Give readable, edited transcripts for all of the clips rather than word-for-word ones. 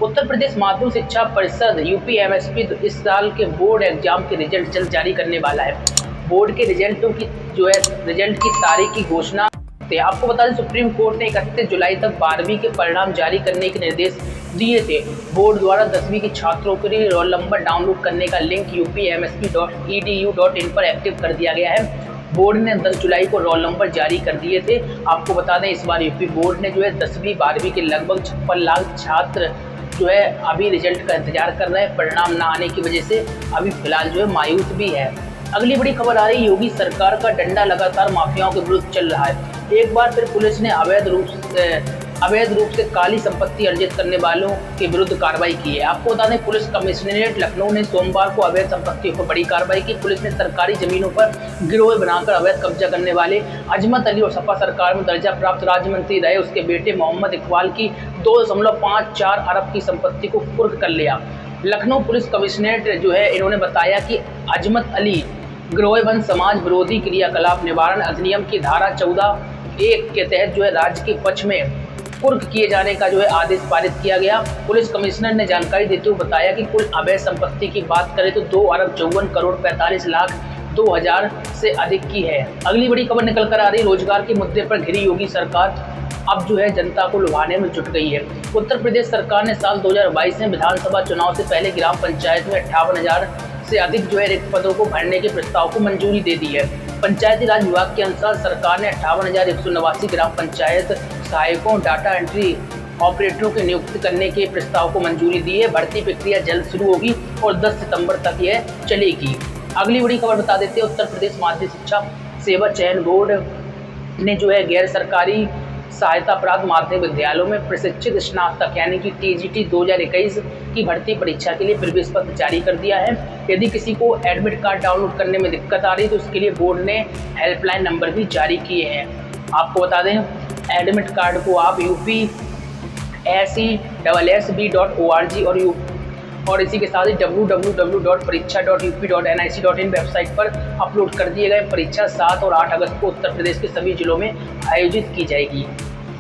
उत्तर प्रदेश माध्यमिक शिक्षा परिषद यूपीएमएसपी इस साल के बोर्ड एग्जाम के रिजल्ट जल्द जारी करने वाला है। बोर्ड के रिजल्टों की रिजल्ट की तारीख की घोषणा आपको बता दें, सुप्रीम कोर्ट ने 31 जुलाई तक 12वीं के परिणाम जारी करने के निर्देश दिए थे। बोर्ड द्वारा 10वीं के छात्रों के लिए रोल नंबर डाउनलोड करने का लिंक upmsp.edu.in पर एक्टिव कर दिया गया है। बोर्ड ने 10 जुलाई को रोल नंबर जारी कर दिए थे। आपको बता दें, इस बार यूपी बोर्ड ने 10वीं 12वीं के लगभग 56 लाख छात्र अभी रिजल्ट का इंतजार कर रहे हैं। परिणाम ना आने की वजह से अभी फिलहाल मायूस भी है। अगली बड़ी खबर आ रही, योगी सरकार का डंडा लगातार माफियाओं के विरुद्ध चल रहा है। एक बार फिर पुलिस ने अवैध रूप से काली संपत्ति अर्जित करने वालों के विरुद्ध कार्रवाई की है। आपको बता दें, पुलिस कमिश्नरेट लखनऊ ने सोमवार को अवैध संपत्तियों पर बड़ी कार्रवाई की। पुलिस ने सरकारी जमीनों पर गिरोह बनाकर अवैध कब्जा करने वाले अजमत अली और सपा सरकार में दर्जा प्राप्त राज्य मंत्री रहे उसके बेटे मोहम्मद इकबाल की 2.54 अरब की संपत्ति को कुर्क कर लिया। लखनऊ पुलिस कमिश्नरेट इन्होंने बताया कि अजमत अली गिरोहबंद समाज विरोधी क्रियाकलाप निवारण अधिनियम की धारा 14(1) के तहत राज्य के पक्ष में कुर्क किए जाने का आदेश पारित किया गया। पुलिस कमिश्नर ने जानकारी देते हुए बताया कि कुल अवैध संपत्ति की बात करें तो 2,54,45,02,000 से अधिक की है। अगली बड़ी खबर निकल कर आ रही, रोजगार के मुद्दे पर घिरी योगी सरकार अब जनता को लुभाने में जुट गई है। उत्तर प्रदेश सरकार ने साल 2022 में विधानसभा चुनाव से पहले ग्राम पंचायत में 58,000 से अधिक रिक्त पदों को भरने के प्रस्ताव को मंजूरी दे दी है। पंचायती राज विभाग के अनुसार सरकार ने 58,189 ग्राम पंचायत सहायकों, डाटा एंट्री ऑपरेटरों की नियुक्ति करने के प्रस्ताव को मंजूरी दी है। भर्ती प्रक्रिया जल्द शुरू होगी और 10 सितंबर तक यह चलेगी। अगली बड़ी खबर बता देते हैं, उत्तर प्रदेश माध्यमिक शिक्षा सेवा चयन बोर्ड ने गैर सरकारी सहायता प्राप्त माध्यमिक विद्यालयों में प्रशिक्षित स्नातक यानी कि TGT 2021 की भर्ती परीक्षा के लिए प्रवेश पत्र जारी कर दिया है। यदि किसी को एडमिट कार्ड डाउनलोड करने में दिक्कत आ रही है तो उसके लिए बोर्ड ने हेल्पलाइन नंबर भी जारी किए हैं। आपको बता दें, एडमिट कार्ड को आप upsessb.org और इसी के साथ ही www.pariksha.up.nic.in वेबसाइट पर अपलोड कर दिए गए। परीक्षा 7 और 8 अगस्त को उत्तर प्रदेश के सभी जिलों में आयोजित की जाएगी।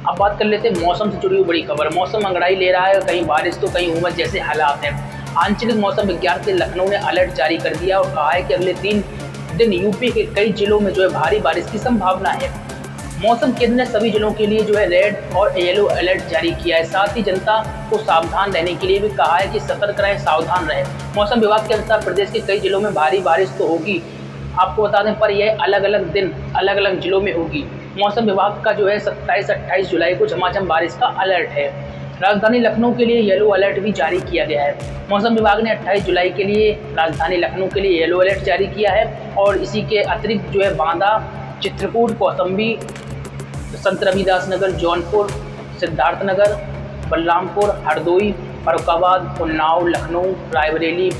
अब बात कर लेते हैं मौसम से जुड़ी हुई बड़ी खबर। मौसम अंगड़ाई ले रहा है, कहीं बारिश तो कहीं उमस जैसे हालात हैं। आंचलिक मौसम विज्ञान के लखनऊ ने अलर्ट जारी कर दिया और कहा है कि अगले 3 दिन यूपी के कई जिलों में भारी बारिश की संभावना है। मौसम केंद्र ने सभी जिलों के लिए रेड और येलो अलर्ट जारी किया है। साथ ही जनता को सावधान रहने के लिए भी कहा है कि सतर्क रहें, सावधान रहें। मौसम विभाग के अनुसार प्रदेश के कई जिलों में भारी बारिश तो होगी, आपको बता दें, पर यह अलग अलग दिन अलग अलग जिलों में होगी। मौसम विभाग का 27-28 जुलाई को झमाझम बारिश का अलर्ट है। राजधानी लखनऊ के लिए येलो अलर्ट भी जारी किया गया है। मौसम विभाग ने 28 जुलाई के लिए राजधानी लखनऊ के लिए येलो अलर्ट जारी किया है और इसी के अतिरिक्त बांदा, चित्रकूट, कौशाम्बी, संत रविदास नगर, जौनपुर, सिद्धार्थनगर, बलरामपुर, हरदोई, फर्रुखाबाद, उन्नाव, लखनऊ, रायबरेली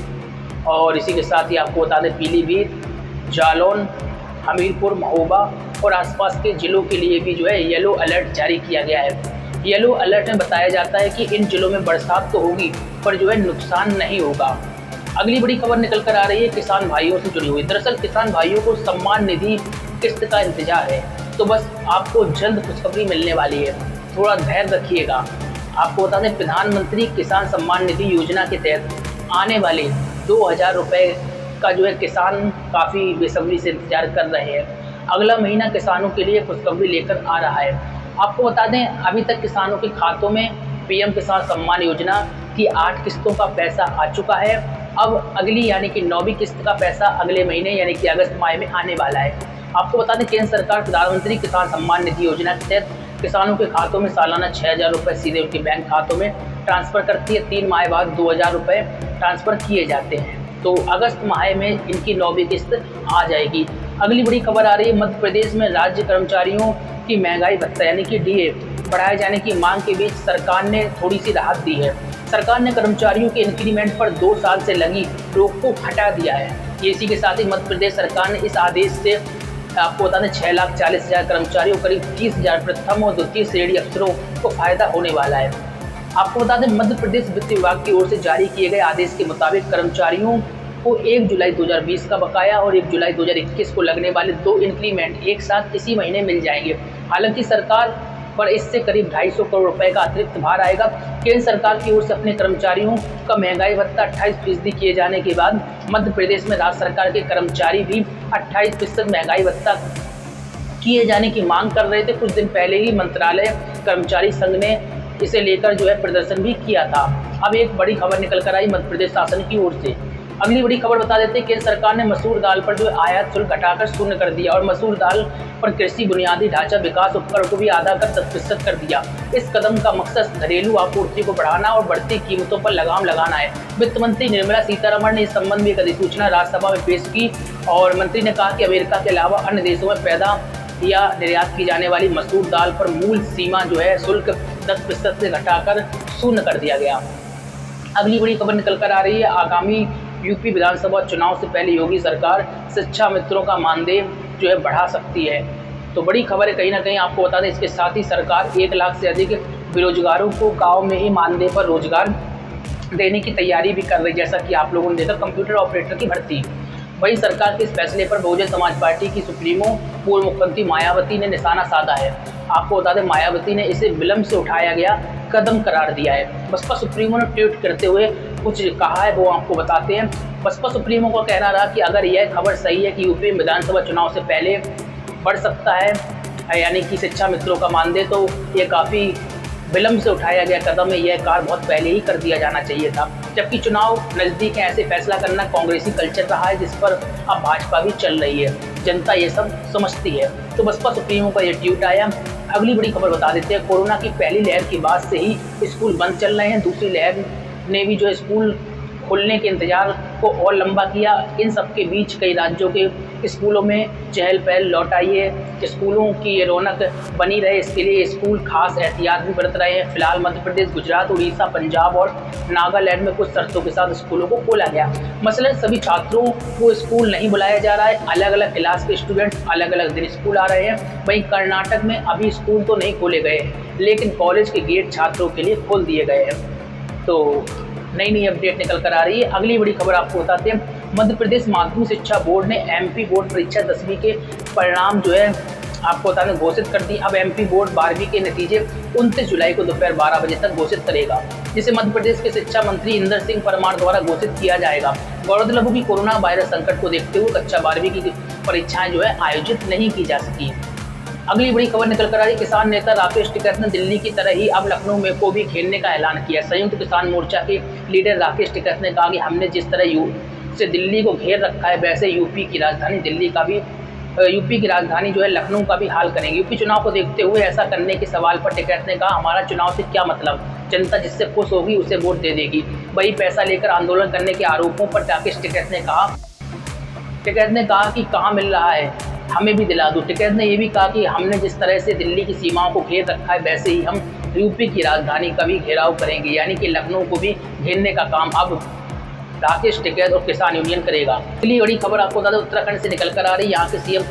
और इसी के साथ ही आपको बता दें पीलीभीत, जालौन, हमीरपुर, महोबा और आसपास के जिलों के लिए भी येलो अलर्ट जारी किया गया है। येलो अलर्ट में बताया जाता है कि इन जिलों में बरसात तो होगी पर नुकसान नहीं होगा। अगली बड़ी खबर निकल कर आ रही है किसान भाइयों से जुड़ी हुई। दरअसल किसान भाइयों को सम्मान निधि किस्त का इंतजार है, तो बस आपको जल्द खुशखबरी मिलने वाली है, थोड़ा धैर्य रखिएगा। आपको बता दें, प्रधानमंत्री किसान सम्मान निधि योजना के तहत आने वाले 2,000 रुपये का किसान काफ़ी बेसब्री से इंतजार कर रहे हैं। अगला महीना किसानों के लिए खुशखबरी लेकर आ रहा है। आपको बता दें, अभी तक किसानों के खातों में PM किसान सम्मान योजना की 8 किस्तों का पैसा आ चुका है। अब अगली यानी कि 9वीं किस्त का पैसा अगले महीने यानी कि अगस्त माह में आने वाला है। आपको बता दें, केंद्र सरकार प्रधानमंत्री किसान सम्मान निधि योजना के तहत किसानों के खातों में सालाना 6,000 रुपये सीधे उनके बैंक खातों में ट्रांसफ़र करती है। 3 माह बाद 2,000 रुपये ट्रांसफ़र किए जाते हैं। तो अगस्त माह में इनकी 9वीं किस्त आ जाएगी। अगली बड़ी खबर आ रही है, मध्य प्रदेश में राज्य कर्मचारियों की महंगाई भत्ता यानी कि DA बढ़ाए जाने की मांग के बीच सरकार ने थोड़ी सी राहत दी है। सरकार ने कर्मचारियों के इंक्रीमेंट पर 2 साल से लगी रोक को हटा दिया है। इसी के साथ ही मध्य प्रदेश सरकार ने इस आदेश से आपको बता दें 6,40,000 कर्मचारियों, करीब 30,000 प्रथम और द्वितीय श्रेणी अफसरों को फायदा होने वाला है। आपको बता दें, मध्य प्रदेश वित्त विभाग की ओर से जारी किए गए आदेश के मुताबिक कर्मचारियों को 1 जुलाई 2020 का बकाया और 1 जुलाई 2021 को लगने वाले 2 इंक्रीमेंट एक साथ इसी महीने मिल जाएंगे। हालांकि सरकार पर इससे करीब 250 करोड़ रुपए का अतिरिक्त भार आएगा। केंद्र सरकार की ओर से अपने कर्मचारियों का महंगाई भत्ता 28% किए जाने के बाद मध्य प्रदेश में राज्य सरकार के कर्मचारी भी 28% महंगाई भत्ता किए जाने की मांग कर रहे थे। कुछ दिन पहले ही मंत्रालय कर्मचारी संघ ने इसे लेकर प्रदर्शन भी किया था। अब एक बड़ी खबर निकल कर आई मध्य प्रदेश शासन की ओर से। अगली बड़ी खबर बता देते हैं, केंद्र सरकार ने मसूर दाल पर आयात शुल्क घटाकर शून्य कर दिया और मसूर दाल पर कृषि बुनियादी ढांचा विकास उपकर को भी आधा कर 10% कर दिया। इस कदम का मकसद घरेलू आपूर्ति को बढ़ाना और बढ़ती कीमतों पर लगाम लगाना है। वित्त मंत्री निर्मला सीतारमण ने इस संबंध में एक अधिसूचना राज्यसभा में पेश की और मंत्री ने कहा कि अमेरिका के अलावा अन्य देशों में पैदा या निर्यात की जाने वाली मसूर दाल पर मूल सीमा शुल्क 10% से घटाकर शून्य कर दिया गया। अगली बड़ी खबर निकल कर आ रही है, आगामी यूपी विधानसभा चुनाव से पहले योगी सरकार शिक्षा मित्रों का मानदेय बढ़ा सकती है। तो बड़ी खबर है कहीं ना कहीं, आपको बता दें इसके साथ ही सरकार 1 लाख से अधिक बेरोजगारों को गाँव में ही मानदेय पर रोजगार देने की तैयारी भी कर रही है। जैसा कि आप लोगों ने देखा कंप्यूटर ऑपरेटर की भर्ती। वहीं सरकार के इस फैसले पर बहुजन समाज पार्टी की सुप्रीमो पूर्व मुख्यमंत्री मायावती ने निशाना साधा है। आपको बता दें मायावती ने इसे विलंब से उठाया गया कदम करार दिया है। बसपा सुप्रीमो ने ट्वीट करते हुए कुछ कहा है, वो आपको बताते हैं। बसपा सुप्रीमो का कहना रहा कि अगर यह खबर सही है कि यूपी विधानसभा चुनाव से पहले बढ़ सकता है, यानी कि शिक्षा मित्रों का मानदेय, तो ये काफ़ी विलंब से उठाया गया कदम है। यह कार्य बहुत पहले ही कर दिया जाना चाहिए था। जबकि चुनाव नज़दीक है, ऐसे फैसला करना कांग्रेसी कल्चर रहा है जिस पर अब भाजपा भी चल रही है। जनता ये सब समझती है। तो बसपा सुप्रीमो का ये ट्वीट आया। अगली बड़ी खबर बता देते हैं, कोरोना की पहली लहर के बाद से ही स्कूल बंद चल रहे हैं। दूसरी लहर ने भी स्कूल खुलने के इंतजार को और लंबा किया। इन सब के बीच कई राज्यों के स्कूलों में चहल पहल लौट आई है। स्कूलों की ये रौनक बनी रहे, इसके लिए स्कूल खास एहतियात भी बरत रहे हैं। फिलहाल मध्य प्रदेश, गुजरात, उड़ीसा, पंजाब और नागालैंड में कुछ शर्तों के साथ स्कूलों को खोला गया। मसलन सभी छात्रों को स्कूल नहीं बुलाया जा रहा है। अलग अलग क्लास के स्टूडेंट अलग अलग दिन स्कूल आ रहे हैं। वहीं कर्नाटक में अभी स्कूल तो नहीं खोले गए, लेकिन कॉलेज के गेट छात्रों के लिए खोल दिए गए हैं। तो नई अपडेट निकल कर आ रही है। अगली बड़ी खबर आपको बताते हैं, मध्य प्रदेश माध्यमिक शिक्षा बोर्ड ने एमपी बोर्ड परीक्षा 10वीं के परिणाम आपको बताने घोषित कर दी। अब एमपी बोर्ड 12वीं के नतीजे 29 जुलाई को दोपहर 12 बजे तक घोषित करेगा, जिसे मध्य प्रदेश के शिक्षा मंत्री इंदर सिंह परमार द्वारा घोषित किया जाएगा। गौरतलब की कोरोना वायरस संकट को देखते हुए कक्षा 12वीं की परीक्षाएं आयोजित नहीं की जा सकी। अगली बड़ी खबर निकल कर आ रही, किसान नेता राकेश टिकैत ने दिल्ली की तरह ही अब लखनऊ में को भी घेरने का ऐलान किया। संयुक्त किसान मोर्चा के लीडर राकेश टिकैत ने कहा कि हमने जिस तरह से दिल्ली को घेर रखा है, वैसे यूपी की राजधानी लखनऊ का भी हाल करेंगे। यूपी चुनाव को देखते हुए ऐसा करने के सवाल पर टिकैत ने कहा, हमारा चुनाव से क्या मतलब, जनता जिससे खुश होगी उसे वोट दे देगी। वही पैसा लेकर आंदोलन करने के आरोपों पर राकेश टिकैत ने कहा कि कहाँ मिल रहा है, हमें भी दिला दो। टिकैत ने यह भी कहा कि हमने जिस तरह से दिल्ली की सीमाओं को घेर रखा है, वैसे ही हम यूपी की राजधानी का भी घेराव करेंगे, यानी कि लखनऊ को भी घेरने का काम अब राकेश टिकैत और किसान यूनियन करेगा। अगली बड़ी खबर आपको बता दें, उत्तराखंड से निकल कर आ रही। यहाँ के सीएम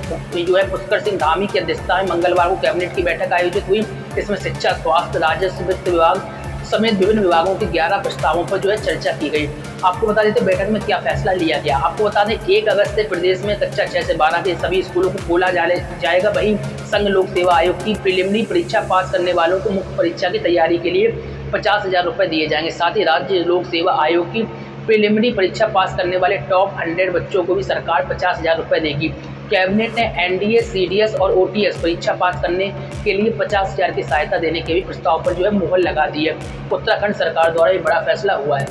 पुष्कर सिंह धामी की अध्यक्षता में मंगलवार को कैबिनेट की बैठक आयोजित हुई। इसमें शिक्षा, स्वास्थ्य, राजस्व, वित्त विभाग समेत विभिन्न विभागों के 11 प्रस्तावों पर चर्चा की गई। आपको बता देते बैठक में क्या फैसला लिया गया। आपको बता दें 1 अगस्त से प्रदेश में कक्षा 6 से 12 के सभी स्कूलों को खोला जाएगा। वहीं संघ लोक सेवा आयोग की प्रीलिमिनरी परीक्षा पास करने वालों को मुख्य परीक्षा की तैयारी के लिए 50,000 रुपये दिए जाएंगे। साथ ही राज्य लोक सेवा आयोग की प्रीलिमिनरी परीक्षा पास करने वाले टॉप 100 बच्चों को भी सरकार 50,000 रुपये देगी। कैबिनेट ने एनडीए, सीडीएस और ओटीएस परीक्षा पास करने के लिए 50,000 की सहायता देने के भी प्रस्ताव पर मुहर लगा दी है। उत्तराखंड सरकार द्वारा ये बड़ा फैसला हुआ है।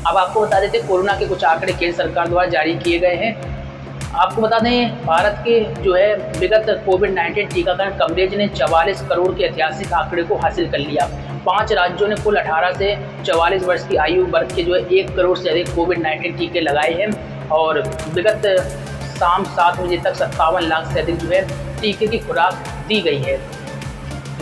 अब आपको बता देते कोरोना के कुछ आंकड़े केंद्र सरकार द्वारा जारी किए गए हैं। आपको बता दें भारत के विगत कोविड-19 टीकाकरण कवरेज ने 44 करोड़ के ऐतिहासिक आंकड़े को हासिल कर लिया। 5 राज्यों ने कुल 18 से 44 वर्ष की आयु वर्ग के 1 करोड़ से अधिक कोविड-19 टीके लगाए हैं और विगत शाम 7 बजे तक 57 लाख से अधिक टीके की खुराक दी गई है।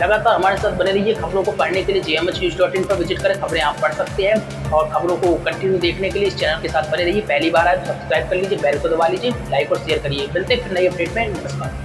लगातार हमारे साथ बने रहिए। खबरों को पढ़ने के लिए gmhnews.in पर विजिट करें, खबरें आप पढ़ सकते हैं और खबरों को कंटिन्यू देखने के लिए इस चैनल के साथ बने रहिए। पहली बार आए तो सब्सक्राइब कर लीजिए, बेल को दबा लीजिए, लाइक और शेयर करिए। मिलते हैं फिर नई अपडेट में। नमस्कार।